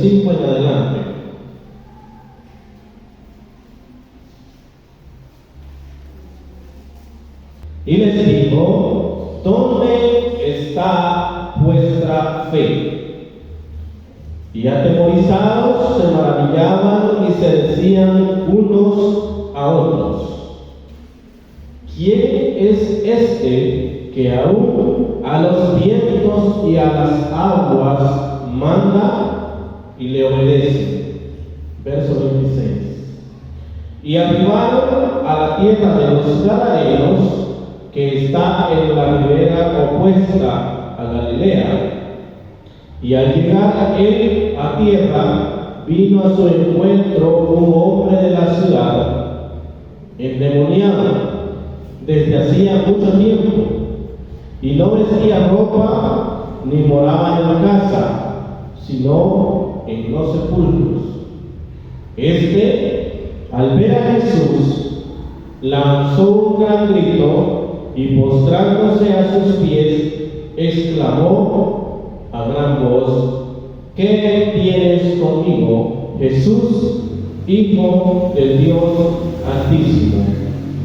25 en adelante. Y les dijo: ¿dónde está vuestra fe? Y atemorizados se maravillaban y se decían unos a otros: ¿quién es este que aún a los vientos y a las aguas manda y le obedece? Verso 26. Y arribaron a la tierra de los Gadarenos, que está en la ribera opuesta a Galilea. Y al llegar él a tierra, vino a su encuentro un hombre de la ciudad, endemoniado desde hacía mucho tiempo, y no vestía ropa ni moraba en la casa, sino en los sepulcros. Este, al ver a Jesús, lanzó un gran grito y postrándose a sus pies, exclamó a gran voz: ¿qué tienes conmigo, Jesús, Hijo del Dios Altísimo?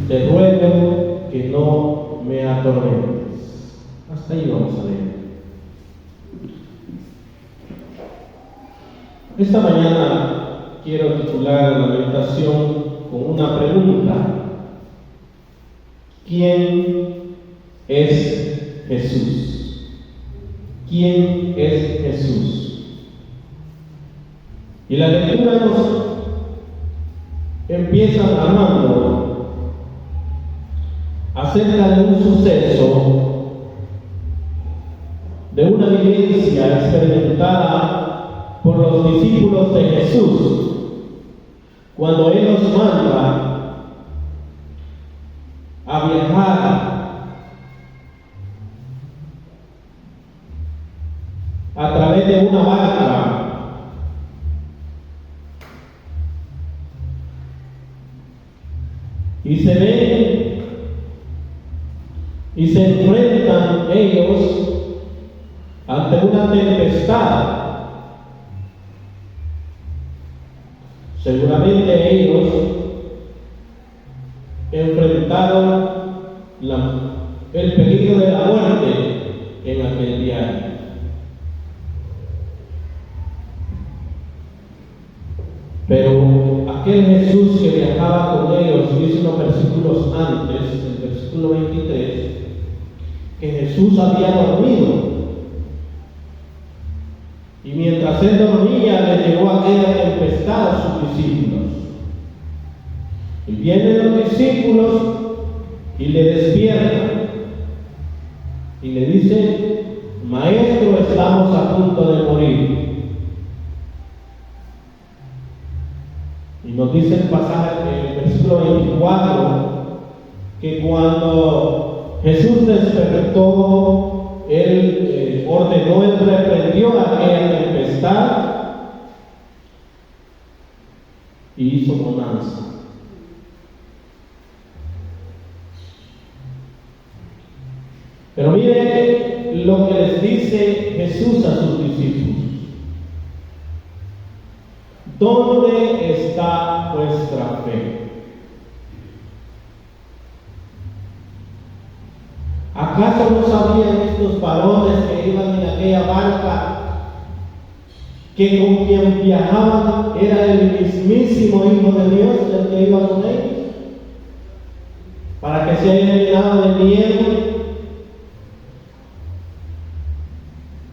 Te ruego que no me atormentes. Hasta ahí vamos a leer. Esta mañana quiero titular la meditación con una pregunta: ¿quién es Jesús? ¿Quién es Jesús? Y la lectura nos empieza hablando acerca de un suceso, de una vivencia experimentada por los discípulos de Jesús, cuando Él los manda a viajar a través de una barca y se ven y se enfrentan ellos ante una tempestad. Seguramente ellos enfrentaron el peligro de la muerte en aquel viaje. Pero aquel Jesús que viajaba con ellos, dice unos versículos antes, el versículo 23, que Jesús había dormido. Y mientras él dormía, le llegó aquella tempestad a sus discípulos. Y vienen los discípulos y le despiertan. Y le dicen: Maestro, estamos a punto de morir. Y nos dice el pasaje, el versículo 24, que cuando Jesús despertó, Él ordenó, Él reprendió aquella tempestad y hizo bonanza. Pero mire lo que les dice Jesús a sus discípulos: ¿dónde está vuestra fe? ¿Acaso no sabían estos varones que iban en aquella barca que con quien viajaban era el mismísimo Hijo de Dios, el que iba con ellos? Para que se hayan llenado de miedo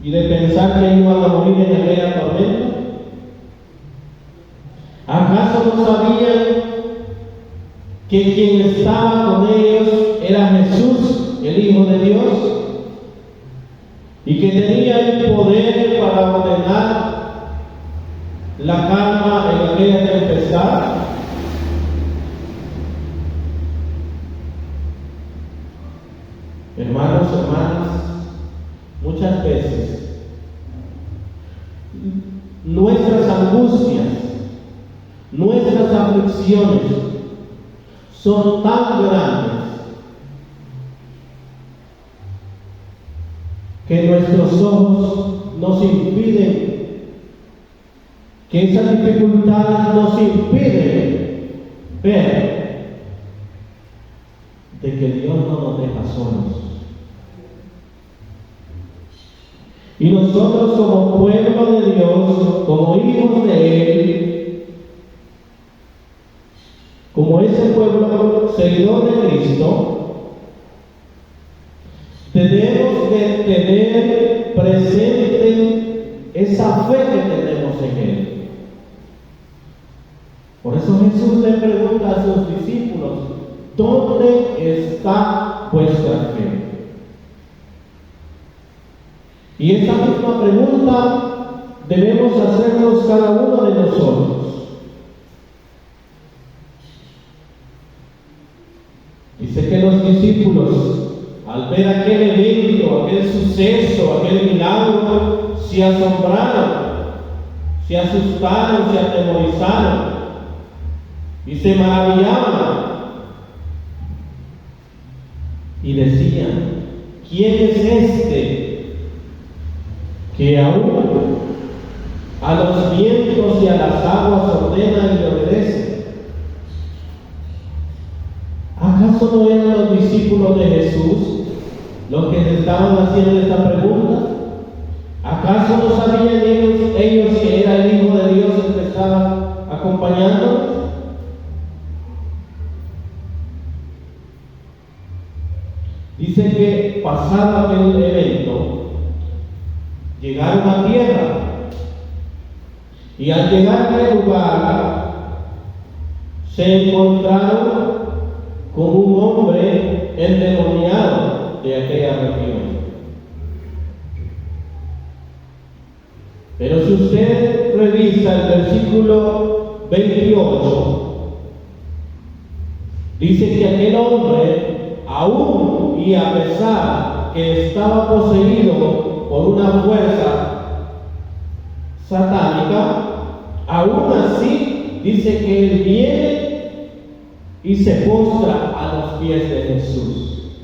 y de pensar que iban a morir en aquella tormenta. ¿Acaso no sabían que quien estaba con ellos era Jesús, el Hijo de Dios, y que tenía el poder para ordenar la calma en aquella tempestad? Hermanos, hermanas, muchas veces nuestras angustias, nuestras aflicciones son tan grandes que nuestros ojos nos impiden que esas dificultades nos impiden ver de que Dios no nos deja solos. Y nosotros como pueblo de Dios, como hijos de Él, como ese pueblo seguidor de Cristo, debemos de tener presente esa fe que tenemos en Él. Por eso Jesús le pregunta a sus discípulos, ¿dónde está vuestra fe? Y esa misma pregunta debemos hacernos cada uno de nosotros. Dice que los discípulos, al ver aquel evento, aquel suceso, aquel milagro, se asombraron, se asustaron, se atemorizaron y se maravillaban y decían, ¿quién es este que aún a los vientos y a las aguas ordena y le obedece? ¿Acaso no eran los discípulos de Jesús los que le estaban haciendo esta pregunta? ¿Acaso no sabían ellos que era el Hijo de Dios el que estaba acompañándolos? Dice que pasado aquel evento, llegaron a tierra, y al llegar a aquel lugar, se encontraron con un hombre endemoniado de aquella región. Pero si usted revisa el versículo 28, dice que aquel hombre, aún y a pesar que estaba poseído por una fuerza satánica, aún así dice que él viene y se postra a los pies de Jesús.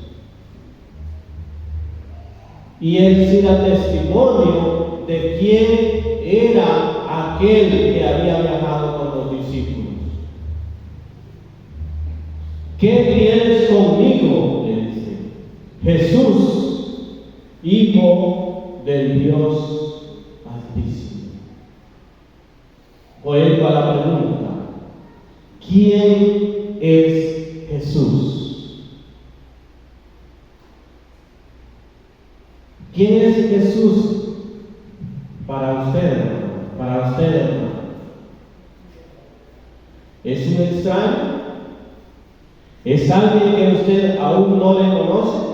Y él sí da testimonio de quién era aquel que había viajado con los discípulos. ¿Qué tienes conmigo?, le dice. Jesús, Hijo del Dios Altísimo. Vuelvo a la pregunta, ¿quién es Jesús? ¿Quién es Jesús para usted, para usted, hermano? ¿Es un extraño? ¿Es alguien que usted aún no le conoce?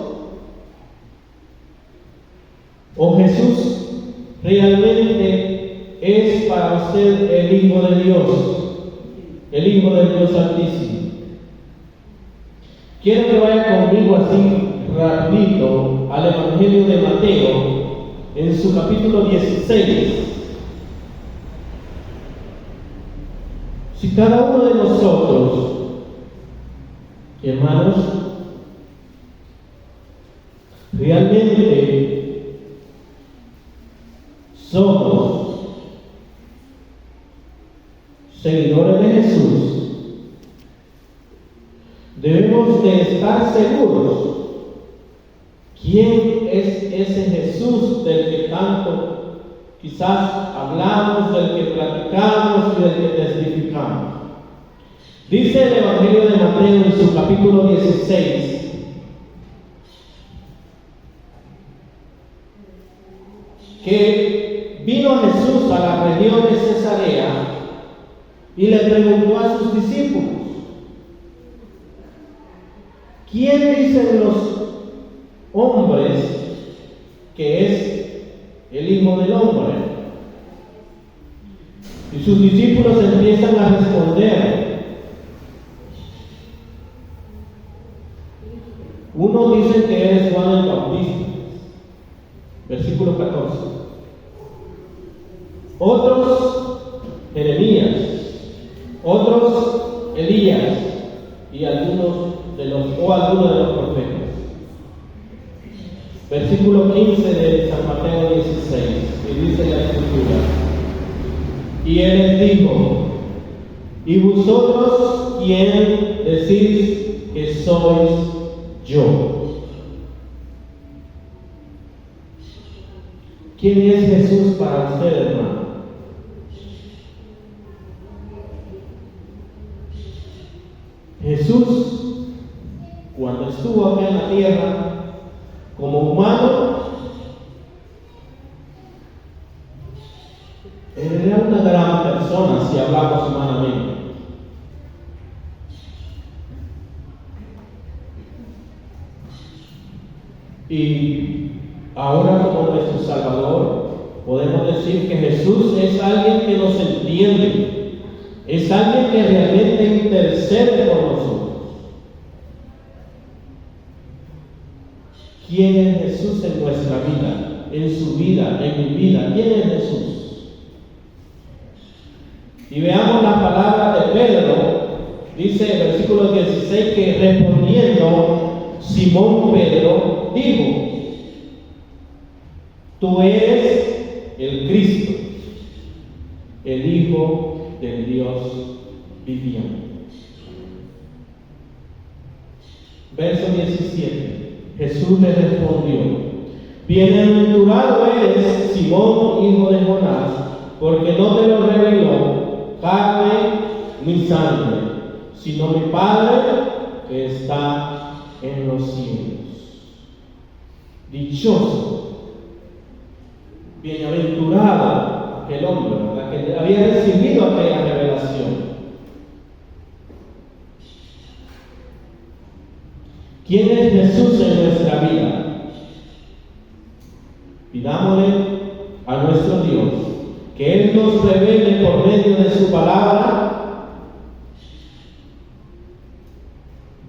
¿O Jesús realmente es para usted el Hijo de Dios, el Hijo del Dios Altísimo? Quiero que vaya conmigo así rapidito al Evangelio de Mateo, en su capítulo 16. Si cada uno de nosotros, hermanos, realmente somos seguidores de Jesús, debemos de estar seguros quién es ese Jesús del que tanto quizás hablamos, del que platicamos y del que testificamos. Dice el Evangelio de Mateo en su capítulo 16, que vino Jesús a la región de Cesarea y le preguntó a sus discípulos, ¿quién dicen los hombres que es el Hijo del Hombre? Y sus discípulos empiezan a responder. Unos dicen que eres Juan el Bautista, versículo 14. Otros, Jeremías. Otros, Elías. Y algunos de los profetas. Versículo 15 de San Mateo 16. Y dice la Escritura: Y él les dijo: ¿y vosotros quién decís que sois yo? ¿Quién es Jesús para usted, hermano? Jesús, cuando estuvo acá en la tierra como humano, él era una gran persona si hablamos humanamente. Y ahora, como nuestro Salvador, podemos decir que Jesús es alguien que nos entiende, es alguien que realmente intercede por nosotros. ¿Quién es Jesús en nuestra vida, en su vida, en mi vida? ¿Quién es Jesús? Y veamos la palabra de Pedro. Dice el versículo 16 que respondiendo Simón Pedro dijo: tú eres el Cristo, el Hijo del Dios viviente. Verso 17. Jesús le respondió: bienaventurado eres, Simón, hijo de Jonás, porque no te lo reveló carne ni sangre, sino mi Padre que está en los cielos. Dichoso, bienaventurado aquel hombre, ¿verdad?, que había recibido aquella revelación. ¿Quién es Jesús en nuestra vida? Pidámosle a nuestro Dios que Él nos revele por medio de su palabra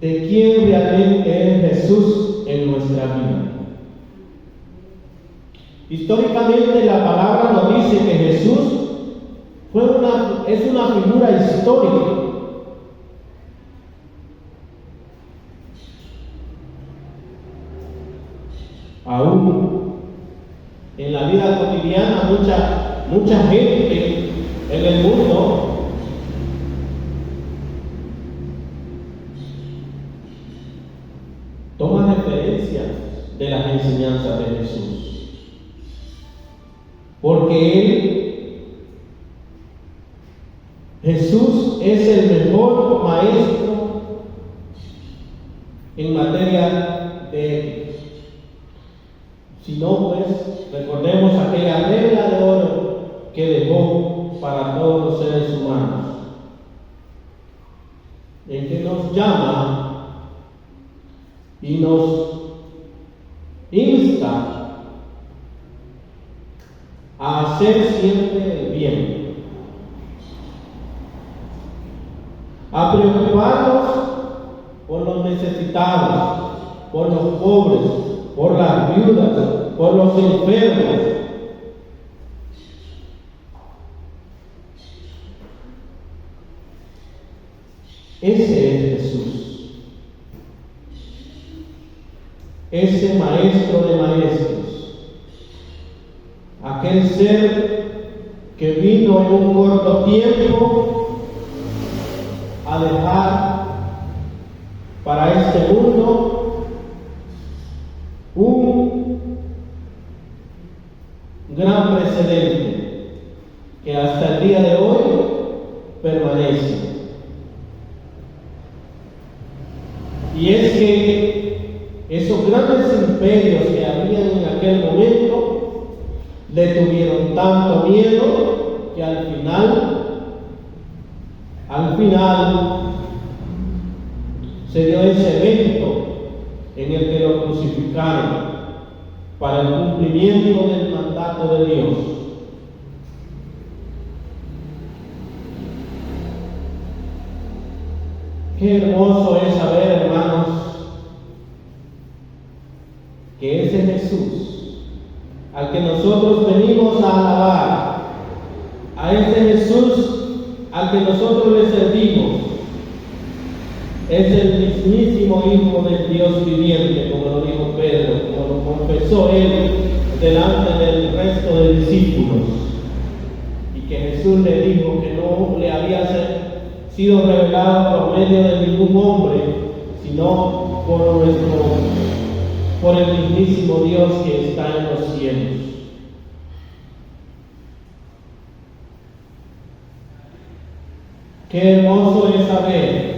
de quién realmente es Jesús en nuestra vida. Históricamente la palabra nos dice que Jesús es una figura histórica. Aún en la vida cotidiana mucha gente en el mundo toma referencia de las enseñanzas de Jesús, porque Jesús es el mejor maestro en materia de ética. Si no, pues recordemos aquella regla de oro que dejó para todos los seres humanos, en que nos llama y nos insta a hacer siempre el bien, a preocuparnos por los necesitados, por los pobres, por las viudas, por los enfermos. Ese es Jesús, ese maestro de maestros, aquel ser que vino en un corto tiempo a dejar para este mundo un gran precedente que hasta el día de hoy permanece. Y es que esos grandes imperios que habían en aquel momento le tuvieron tanto miedo que al final se dio ese evento en el que lo crucificaron para el cumplimiento del mandato de Dios. Qué hermoso es saber, hermanos, que ese Jesús al que nosotros venimos a alabar, a ese Jesús al que nosotros le servimos, es el mismísimo Hijo del Dios viviente, como lo dijo Pedro, como lo confesó él delante del resto de discípulos. Y que Jesús le dijo que no le había sido revelado por medio de ningún hombre, sino por el mismísimo Dios que está en los cielos. Qué hermoso es saber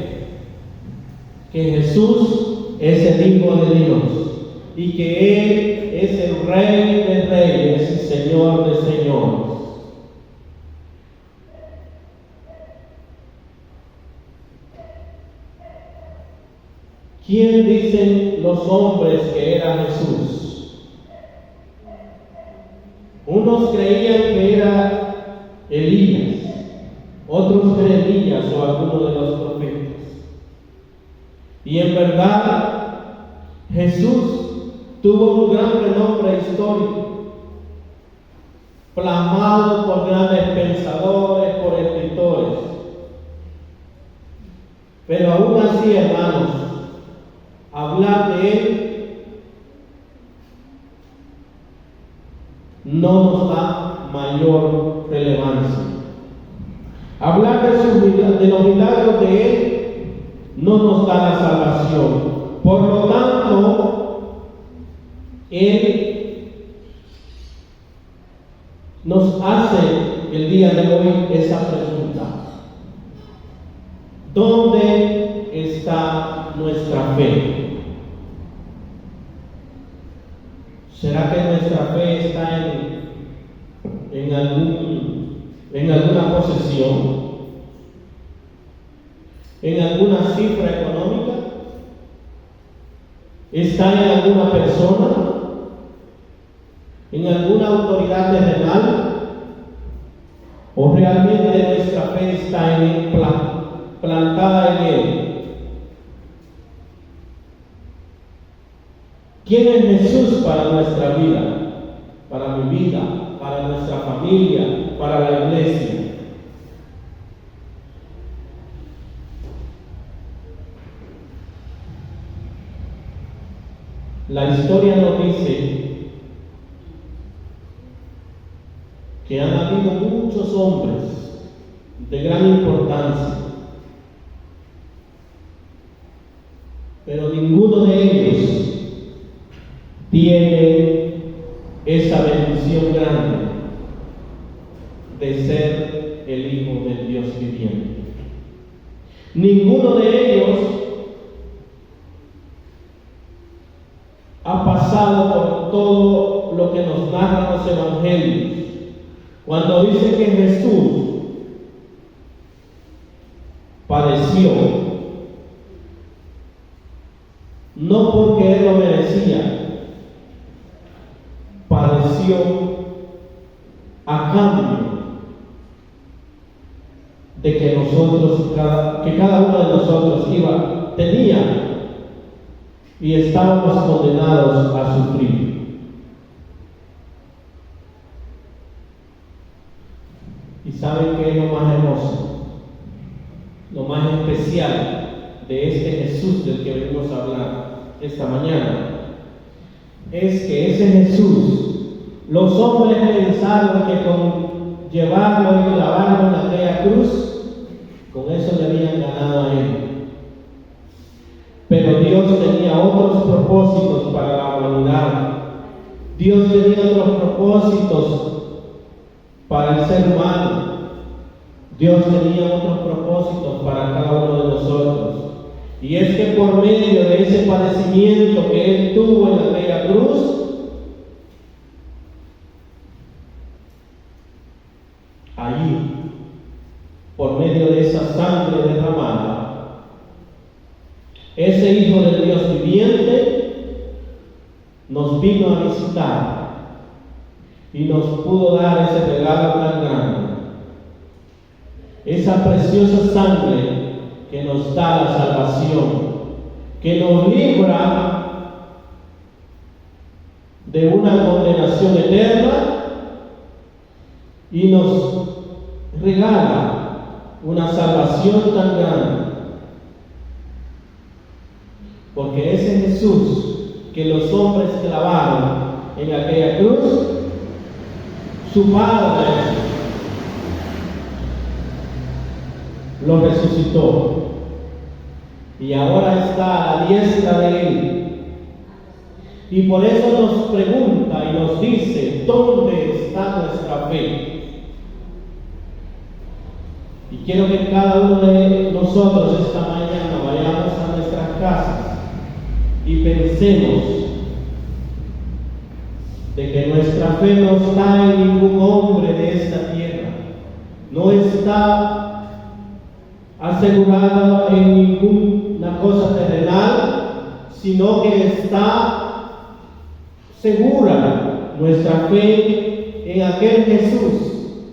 que Jesús es el Hijo de Dios y que Él es el Rey de Reyes y Señor de Señores. ¿Quién dicen los hombres que era Jesús? Unos creían que era Elías, otros Jeremías o alguno de los profetas. Y en verdad, Jesús tuvo un gran renombre histórico, plasmado por grandes pensadores, por escritores. Pero aún así, hermanos, hablar de Él no nos da mayor relevancia. Hablar de los milagros de Él no nos da la salvación. Por lo tanto, Él nos hace el día de hoy esa pregunta: ¿dónde está nuestra fe? ¿Será que nuestra fe está en alguna posesión? ¿En alguna cifra económica? ¿Está en alguna persona? ¿En alguna autoridad terrenal? ¿O realmente nuestra fe está plantada en Él? ¿Quién es Jesús para nuestra vida? Para mi vida, para nuestra familia, para la iglesia. La historia nos dice que han habido muchos hombres de gran importancia, pero ninguno de ellos tiene esa bendición grande de ser el Hijo del Dios viviente. Ninguno de ellos ha pasado por todo lo que nos narran los evangelios, cuando dice que Jesús padeció, no porque Él lo merecía, padeció a cambio de que cada uno de nosotros tenía y estábamos condenados a sufrir. ¿Y saben qué es lo más hermoso? Lo más especial de este Jesús del que venimos a hablar esta mañana es que ese Jesús, los hombres pensaron que con llevarlo y clavarlo en aquella cruz, con eso le habían ganado a Él. Pero Dios tenía otros propósitos para la humanidad. Dios tenía otros propósitos para el ser humano. Dios tenía otros propósitos para cada uno de nosotros. Y es que por medio de ese padecimiento que Él tuvo en aquella cruz, allí, por medio de esa sangre derramada, ese Hijo del Dios viviente nos vino a visitar y nos pudo dar ese regalo tan grande, esa preciosa sangre que nos da la salvación, que nos libra de una condenación eterna y nos regala una salvación tan grande. Porque ese Jesús que los hombres clavaron en aquella cruz, su Padre lo resucitó y ahora está a la diestra de Él. Y por eso nos pregunta y nos dice, ¿dónde está nuestra fe? Y quiero que cada uno de nosotros esta mañana vayamos a nuestras casas y pensemos de que nuestra fe no está en ningún hombre de esta tierra, no está asegurada en ninguna cosa terrenal, sino que está segura nuestra fe en aquel Jesús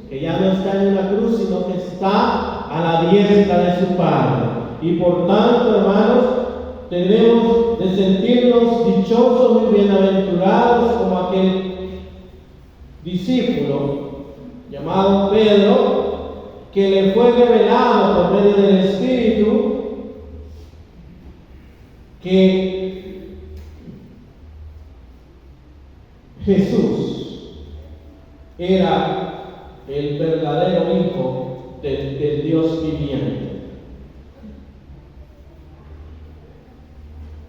que ya no está en una cruz, sino que está a la diestra de su Padre. Y por tanto, hermanos, debemos de sentirnos dichosos y bienaventurados como aquel discípulo llamado Pedro, que le fue revelado por medio del Espíritu que Jesús era el verdadero Hijo del Dios viviente.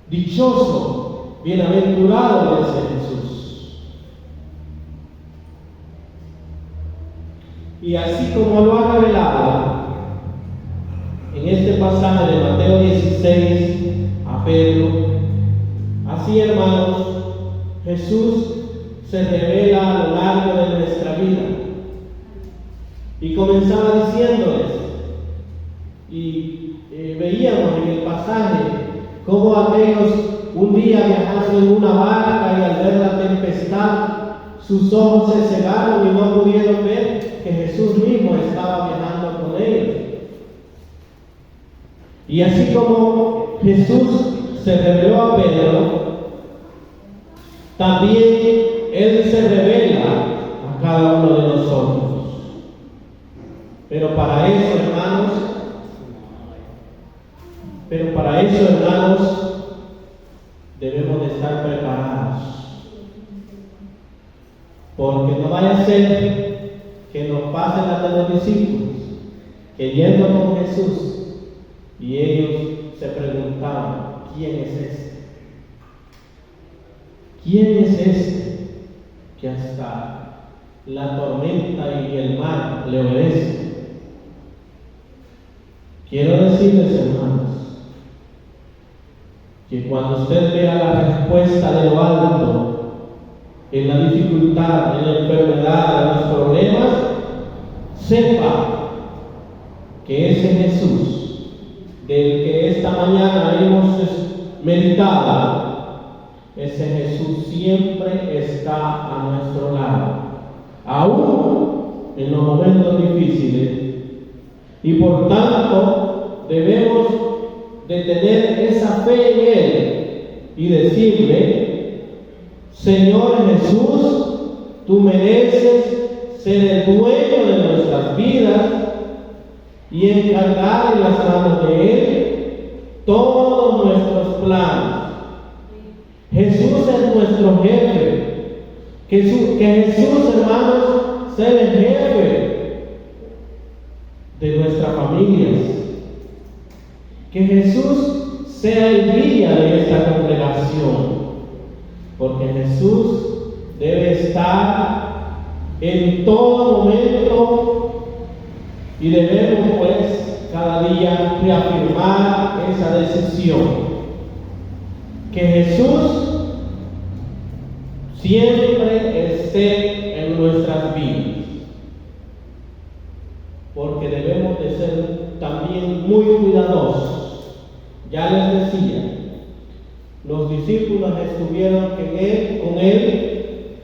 Dichoso, bienaventurado es Jesús. Y así como lo ha revelado en este pasaje de Mateo 16 a Pedro, así, hermanos, Jesús se revela a lo largo de nuestra vida. Y comenzaba diciéndoles, y veíamos en el pasaje cómo aquellos un día viajando en una barca y al ver la tempestad, sus ojos se cegaron y no pudieron ver que Jesús mismo estaba viajando con ellos. Y así como Jesús se reveló a Pedro, también Él se revela a cada uno de nosotros. Pero para eso, hermanos, debemos de estar preparados. Porque no vaya a ser que nos pase la de los discípulos, que yendo con Jesús, y ellos se preguntaban, ¿quién es este? ¿Quién es este que hasta la tormenta y el mar le obedecen? Quiero decirles, hermanos, que cuando usted vea la respuesta de lo alto en la dificultad, en la enfermedad, en los problemas, sepa que ese Jesús del que esta mañana hemos meditado, ese Jesús siempre está a nuestro lado, aún en los momentos difíciles. Y por tanto debemos de tener esa fe en Él y decirle, Señor Jesús, tú mereces ser el dueño de nuestras vidas y encargar en las manos de Él todos nuestros planes. Jesús es nuestro jefe. Que Jesús, hermanos, sea el jefe de nuestras familias. Que Jesús sea el guía de esta congregación. Porque Jesús debe estar en todo momento y debemos, pues, cada día reafirmar esa decisión. Que Jesús siempre esté en nuestras vidas, porque debemos de ser también muy cuidadosos. Ya les decía, los discípulos estuvieron con él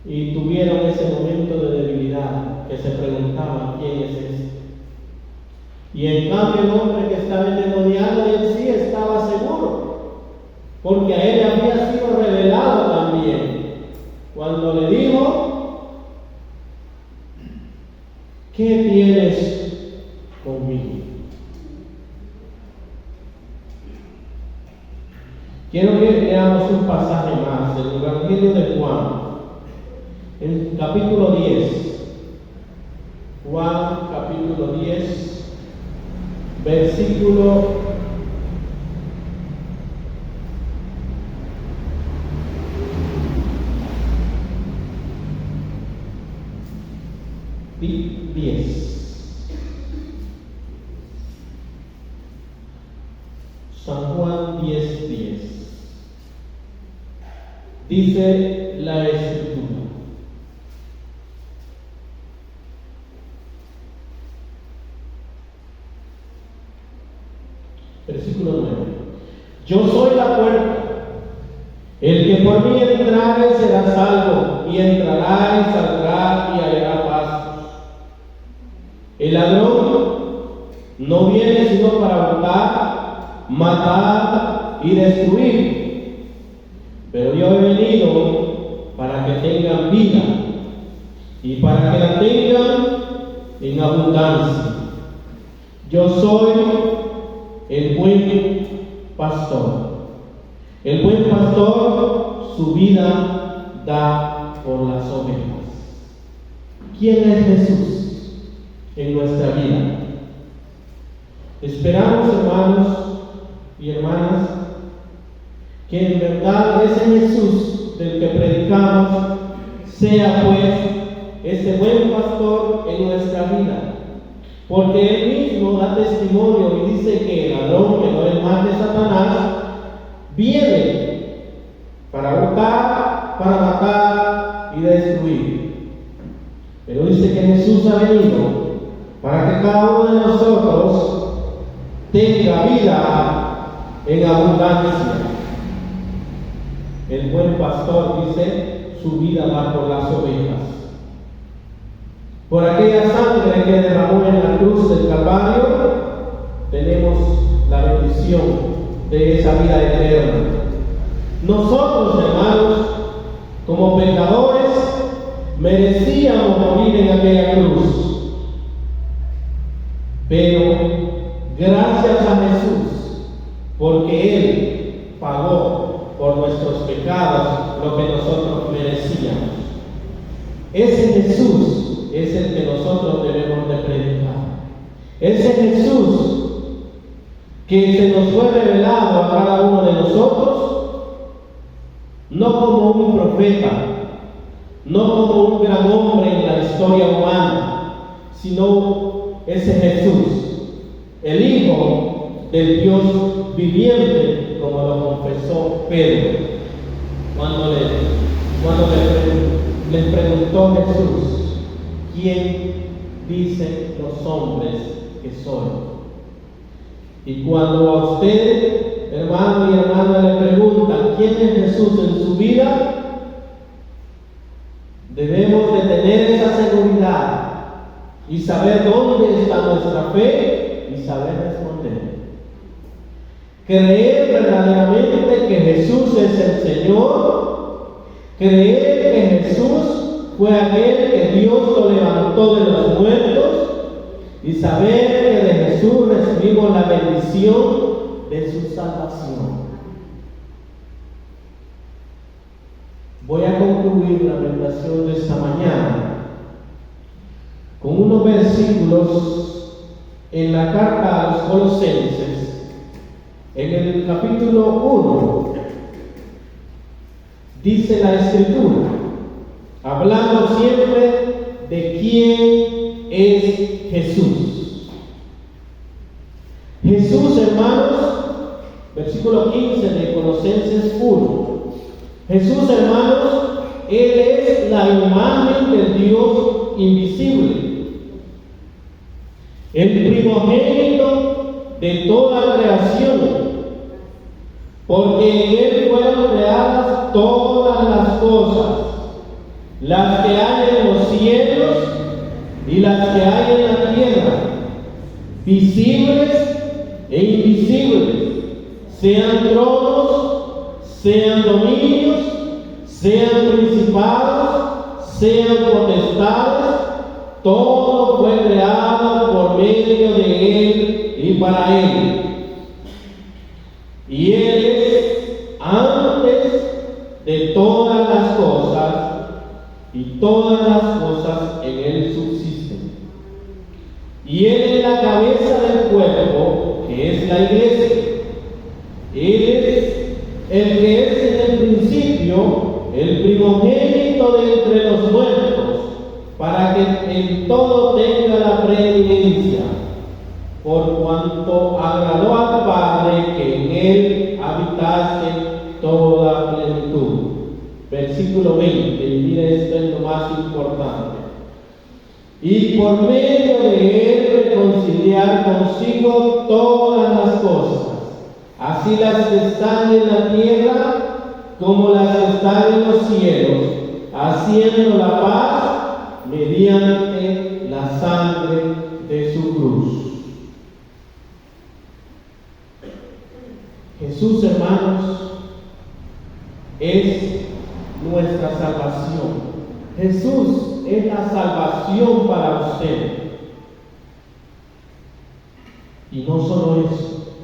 y tuvieron ese momento de debilidad, que se preguntaban, ¿quién es este? Y en cambio el hombre que estaba endemoniado en sí estaba seguro, porque a él había sido revelado también, cuando le dijo, ¿qué tienes conmigo? Quiero que leamos un pasaje más del Evangelio de Juan, en capítulo 10. Juan capítulo capítulo 10, versículo 10. San Juan 10:10. Dice la Escritura: versículo 9. Yo soy la puerta. El que por mí entrare será salvo, y entrará y saldrá y hallará pastos. El ladrón no viene sino para hurtar, matar y destruir. Pero yo he venido para que tengan vida y para que la tengan en abundancia. Yo soy el buen pastor. El buen pastor su vida da por las ovejas. ¿Quién es Jesús en nuestra vida? Esperamos, hermanos y hermanas, que en verdad ese Jesús del que predicamos sea pues ese buen pastor en nuestra vida. Porque Él mismo da testimonio y dice que el ladrón, que no es más de Satanás, viene para hurtar, para matar y destruir. Pero dice que Jesús ha venido para que cada uno de nosotros tenga vida en abundancia. El buen pastor, dice, su vida va por las ovejas. Por aquella sangre que derramó en la cruz del Calvario, tenemos la bendición de esa vida eterna. Nosotros, hermanos, como pecadores, merecíamos morir en aquella cruz. Pero gracias a Jesús, porque Él pagó por nuestros pecados lo que nosotros merecíamos. Ese Jesús es el que nosotros debemos de predicar. Ese Jesús que se nos fue revelado a cada uno de nosotros, no como un profeta, no como un gran hombre en la historia humana, sino ese Jesús, el Hijo del Dios viviente, como lo confesó Pedro cuando les preguntó Jesús: ¿quién dicen los hombres que soy? Y cuando a usted, hermano y hermana, le preguntan quién es Jesús en su vida, debemos de tener esa seguridad y saber dónde está nuestra fe y saber responder. Creer verdaderamente que Jesús es el Señor, creer que Jesús fue aquel que Dios lo levantó de los muertos y saber que de Jesús recibimos la bendición de su salvación. Voy a concluir la meditación de esta mañana con unos versículos en la carta a los Colosenses, en el capítulo 1. Dice la Escritura, hablando siempre de quién es Jesús. Jesús, hermanos, versículo 15 de Colosenses 1. Jesús, hermanos, Él es la imagen del Dios invisible, el primogénito de toda creación, porque en Él fueron creadas todas las cosas, las que hay en los cielos y las que hay en la tierra, visibles e invisibles, sean tronos, sean dominios, sean principados, sean potestades, todo fue creado por medio de Él y para Él. Y Él es antes de todas las cosas, y todas las cosas en Él subsisten. Y Él es la cabeza del cuerpo, que es la iglesia. Él es el que es en el principio el primogénito de entre los muertos, para que en todo tenga la preeminencia, por cuanto agradó al Padre que en Él habitase toda plenitud. Versículo 20, y mire, esto es lo más importante. Y por medio de Él reconciliar consigo todas las cosas, así las que están en la tierra como las que están en los cielos, haciendo la paz mediante la sangre de su cruz. Jesús, hermanos, es nuestra salvación. Jesús es la salvación para usted. Y no solo eso,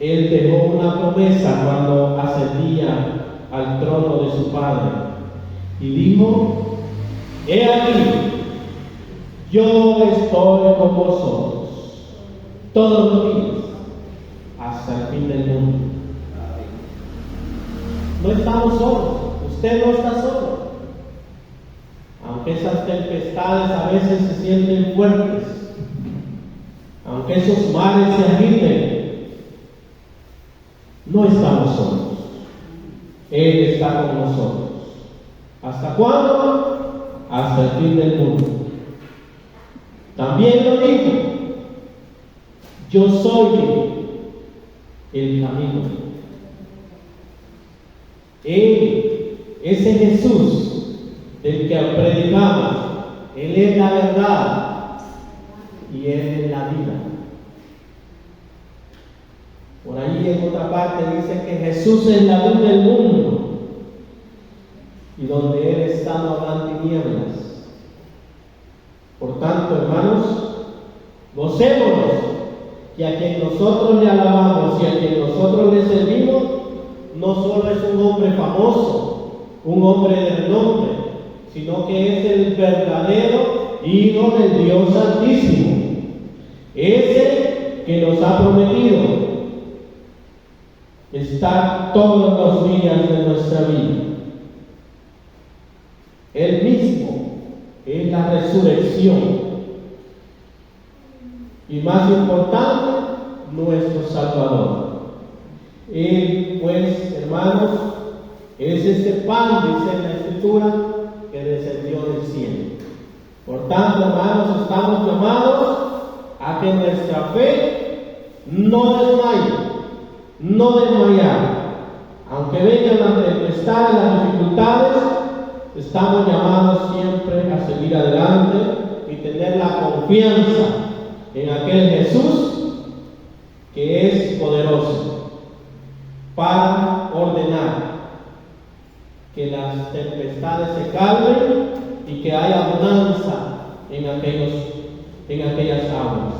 Él dejó una promesa cuando ascendía al trono de su Padre y dijo: he aquí, yo estoy con vosotros todos los días hasta el fin del mundo. No estamos solos, usted no está solo. Aunque esas tempestades a veces se sienten fuertes, aunque esos mares se agiten, no estamos solos. Él está con nosotros. ¿Hasta cuándo? Hasta el fin del mundo. También lo dijo: yo soy el camino. Él, ese Jesús del que predicamos, Él es la verdad y Él es la vida. Por ahí en otra parte dice que Jesús es la luz del mundo, y donde Él está no habrá tinieblas. Por tanto, hermanos, gocémonos que a quien nosotros le alabamos y a quien nosotros le servimos no solo es un hombre famoso, un hombre de renombre, sino que es el verdadero Hijo del Dios Altísimo, ese que nos ha prometido estar todos los días de nuestra vida. Él mismo es la resurrección y, más importante, nuestro Salvador. Él, pues, hermanos, es ese pan, dice en la Escritura, que descendió del cielo. Por tanto, hermanos, estamos llamados a que nuestra fe no desmaye, no desmayar. Aunque vengan las tempestades, las dificultades, estamos llamados siempre a seguir adelante y tener la confianza en aquel Jesús que es poderoso para ordenar que las tempestades se calmen y que haya bonanza en aquellas aguas.